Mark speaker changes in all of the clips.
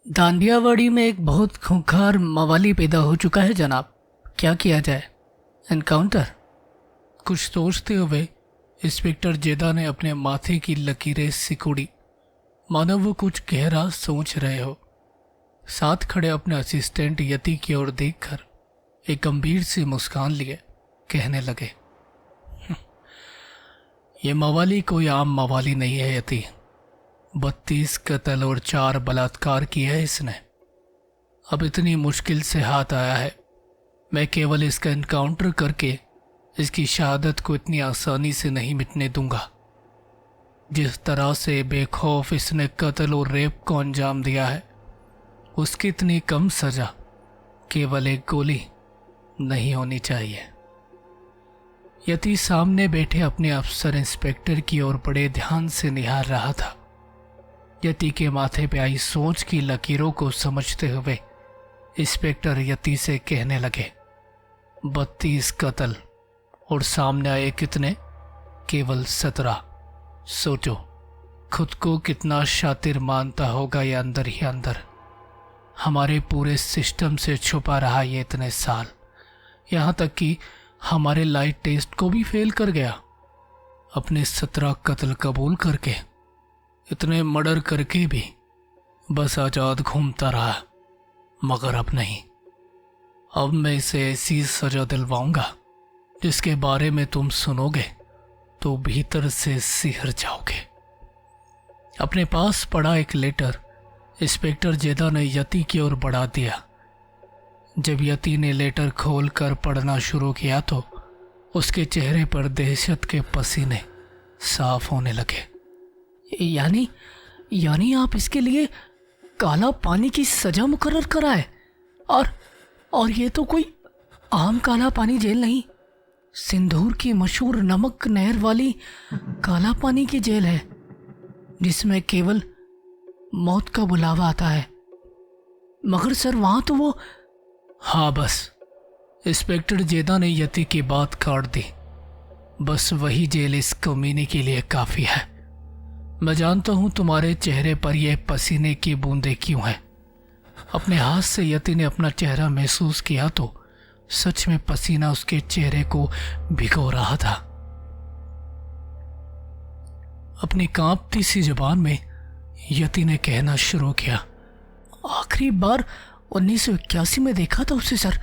Speaker 1: दांडियावाड़ी में एक बहुत खूंखार मवाली पैदा हो चुका है जनाब। क्या किया जाए? एनकाउंटर? कुछ सोचते हुए इंस्पेक्टर जेदा ने अपने माथे की लकीरें सिकुड़ी, मानो वो कुछ गहरा सोच रहे हो। साथ खड़े अपने असिस्टेंट यति की ओर देखकर एक गंभीर सी मुस्कान लिए कहने लगे, ये मवाली कोई आम मवाली नहीं है यति। 32 कत्ल और 4 बलात्कार किए है इसने। अब इतनी मुश्किल से हाथ आया है, मैं केवल इसका एनकाउंटर करके इसकी शहादत को इतनी आसानी से नहीं मिटने दूंगा। जिस तरह से बेखौफ इसने कत्ल और रेप को अंजाम दिया है, उसकी इतनी कम सजा केवल एक गोली नहीं होनी चाहिए। यति सामने बैठे अपने अफसर इंस्पेक्टर की ओर बड़े ध्यान से निहार रहा था। यति के माथे पे आई सोच की लकीरों को समझते हुए इंस्पेक्टर यति से कहने लगे, 32 कत्ल और सामने आए कितने? केवल 17। सोचो खुद को कितना शातिर मानता होगा ये अंदर ही अंदर। हमारे पूरे सिस्टम से छुपा रहा ये इतने साल, यहाँ तक कि हमारे लाइट टेस्ट को भी फेल कर गया। अपने 17 कत्ल कबूल करके, इतने मर्डर करके भी बस आजाद घूमता रहा। मगर अब नहीं, अब मैं इसे ऐसी सजा दिलवाऊंगा जिसके बारे में तुम सुनोगे तो भीतर से सिहर जाओगे। अपने पास पड़ा एक लेटर इंस्पेक्टर जेदा ने यति की ओर बढ़ा दिया। जब यति ने लेटर खोलकर पढ़ना शुरू किया तो उसके चेहरे पर दहशत के पसीने साफ होने लगे। यानी आप इसके लिए काला पानी की सजा मुकर्रर कराए? और ये तो कोई आम काला पानी जेल नहीं, सिंदूर की मशहूर नमक नहर वाली काला पानी की जेल है, जिसमें केवल मौत का बुलावा आता है। मगर सर वहां तो वो। हाँ बस, इंस्पेक्टर जेदा ने यति की बात काट दी। बस वही जेल इस कमीने के लिए काफी है। मैं जानता हूं तुम्हारे चेहरे पर यह पसीने की बूंदें क्यों हैं। अपने हाथ से यति ने अपना चेहरा महसूस किया तो सच में पसीना उसके चेहरे को भिगो रहा था। अपनी कांपती सी जुबान में यति ने कहना शुरू किया, आखिरी बार 1981 में देखा था उसे सर।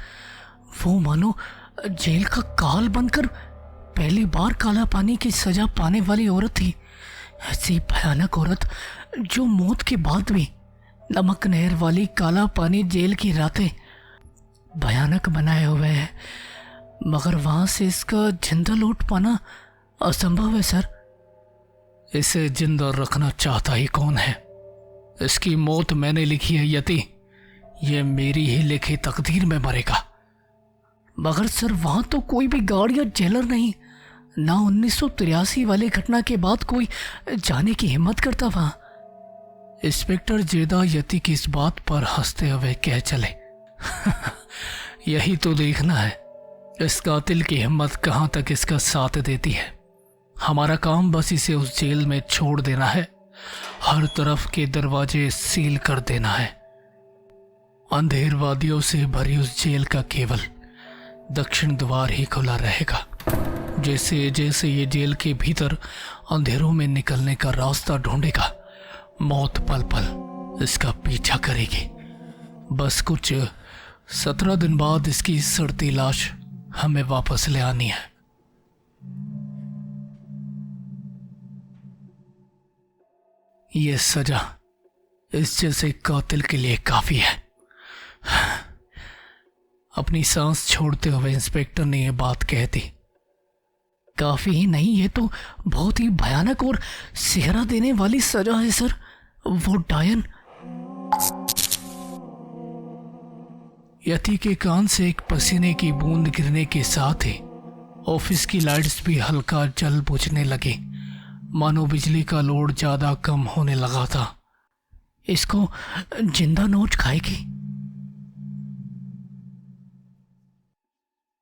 Speaker 1: वो मानो जेल का काल बनकर पहली बार काला पानी की सजा पाने वाली औरत थी। ऐसी भयानक औरत जो मौत के बाद भी नमक नहर वाली काला पानी जेल की रातें भयानक बनाए हुए है। मगर वहां से इसका जिंदा लौट पाना असंभव है सर। इसे जिंदा रखना चाहता ही कौन है? इसकी मौत मैंने लिखी है यति, ये मेरी ही लिखी तकदीर में मरेगा। मगर सर वहां तो कोई भी गार्ड या जेलर नहीं, ना 1983 वाली घटना के बाद कोई जाने की हिम्मत करता वहां। इंस्पेक्टर जेदा यति की इस बात पर हंसते हुए कह चले, यही तो देखना है इस कातिल की हिम्मत कहां तक इसका साथ देती है। हमारा काम बस इसे उस जेल में छोड़ देना है, हर तरफ के दरवाजे सील कर देना है। अंधेरवादियों से भरी उस जेल का केवल दक्षिण द्वार ही खुला रहेगा। जैसे जैसे ये जेल के भीतर अंधेरों में निकलने का रास्ता ढूंढेगा, मौत पल पल इसका पीछा करेगी। बस कुछ 17 दिन बाद इसकी सड़ती लाश हमें वापस ले आनी है। ये सजा इस जैसे कातिल के लिए काफी है। अपनी सांस छोड़ते हुए इंस्पेक्टर ने यह बात कह दी। काफी ही नहीं, ये तो बहुत ही भयानक और सेहरा देने वाली सजा है सर। वो डायन। यति के कान से एक पसीने की बूंद गिरने के साथ ही ऑफिस की लाइट्स भी हल्का जल बुझने लगी, मानो बिजली का लोड ज्यादा कम होने लगा था। इसको जिंदा नोच खाएगी।